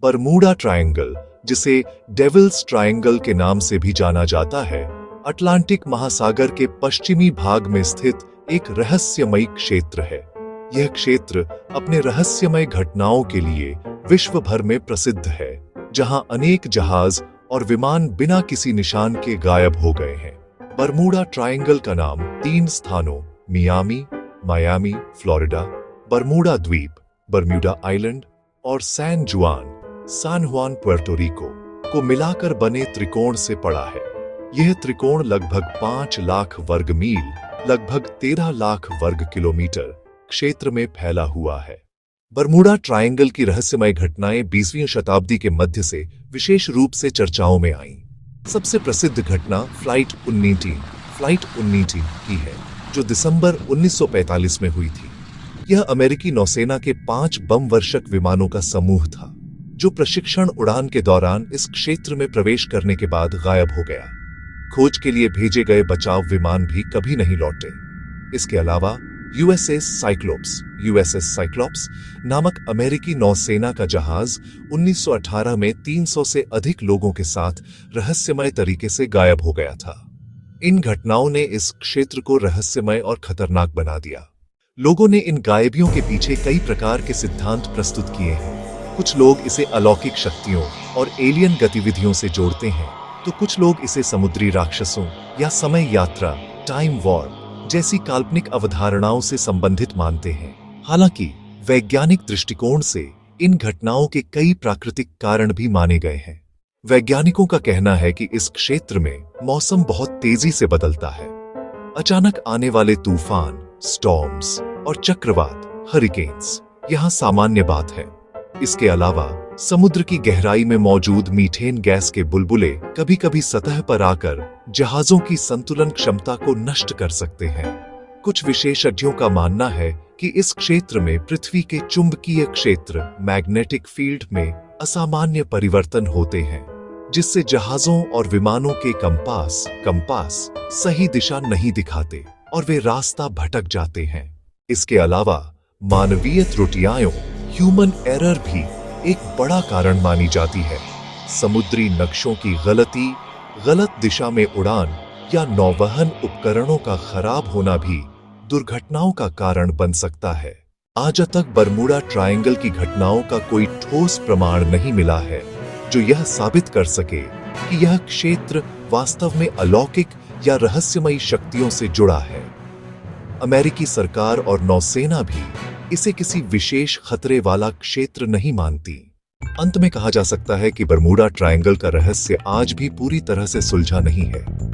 Bermuda triangle, जिसे devils triangle के नाम से भी जाना जाता है, अटलांटिक महासागर के पश्चिमी भाग में स्थित एक रहस्यमयी क्षेत्र है। यह क्षेत्र अपने रहस्यमय घटनाओं के लिए विश्व भर में प्रसिद्ध है, जहां अनेक जहाज और विमान बिना किसी निशान के गायब हो गए हैं। बरमूडा ट्रायंगल का नाम 3 स्थानों मियामी, मायामी, फ्लोरिडा, बरमूडा द्वीप, बरम्यूडा आइलैंड और सैन जुआन, सान जुआन, पुएर्टो रिको को मिलाकर बने त्रिकोण से पड़ा है। यह त्रिकोण लगभग 5 लाख वर्ग मील, लगभग 13 लाख वर्ग किलोमीटर क्षेत्र में फैला हुआ है। बरमूडा ट्रायंगल की रहस्यमय घटनाएं 20वीं शताब्दी के मध्य से विशेष रूप से चर्चाओं में आईं। सबसे प्रसिद्ध घटना फ्लाइट 19 की है, जो दिसंबर 1945 में हुई थी। यह अमेरिकी नौसेना के 5 बम वर्षक विमानों का समूह था, जो प्रशिक्षण उड़ान के दौरान इस क्षेत्र में प्रवेश करने के बाद गायब हो गया। खोज के लिए भेजे गए बचाव विमान भी कभी नहीं लौटे। इसके अलावा यूएसएस साइक्लोप्स नामक अमेरिकी नौसेना का जहाज 1918 में 300 से अधिक लोगों के साथ रहस्यमय तरीके से गायब हो गया था। इन घटनाओं ने इस क्षेत्र को रहस्यमय और खतरनाक बना दिया। लोगों ने इन गायबियों के पीछे कई प्रकार के सिद्धांत प्रस्तुत किए हैं। कुछ लोग इसे अलौकिक शक्तियों और एलियन गतिविधियों से जोड़ते हैं, तो कुछ लोग इसे समुद्री राक्षसों या समय यात्रा, टाइम वॉर्प जैसी काल्पनिक अवधारणाओं से संबंधित मानते हैं। हालांकि वैज्ञानिक दृष्टिकोण से इन घटनाओं के कई प्राकृतिक कारण भी माने गए हैं। वैज्ञानिकों का कहना है कि इस क्षेत्र में मौसम बहुत तेजी से बदलता है। अचानक आने वाले तूफान, स्टॉर्म्स और चक्रवात, हरिकेन्स यहां सामान्य बात है। इसके अलावा समुद्र की गहराई में मौजूद मीथेन गैस के बुलबुले कभी-कभी सतह पर आकर जहाजों की संतुलन क्षमता को नष्ट कर सकते हैं। कुछ विशेषज्ञों का मानना है कि इस क्षेत्र में पृथ्वी के चुंबकीय क्षेत्र, मैग्नेटिक फील्ड में असामान्य परिवर्तन होते हैं, जिससे जहाजों और विमानों के कंपास सही दिशा नहीं दिखाते और वे रास्ता भटक जाते हैं। इसके अलावा मानवीय त्रुटियां, ह्यूमन एरर भी एक बड़ा कारण मानी जाती है। समुद्री नक्शों की गलत दिशा में उड़ान या नौवहन उपकरणों का खराब होना भी दुर्घटनाओं का कारण बन सकता है। आज तक बरमूडा ट्रायंगल की घटनाओं का कोई ठोस प्रमाण नहीं मिला है जो यह साबित कर सके कि यह क्षेत्र वास्तव में अलौकिक या रहस्यमयी शक्तियों से जुड़ा है। अमेरिकी सरकार और नौसेना भी इसे किसी विशेष खतरे वाला क्षेत्र नहीं मानती। अंत में कहा जा सकता है कि बरमूडा ट्रायंगल का रहस्य आज भी पूरी तरह से सुलझा नहीं है।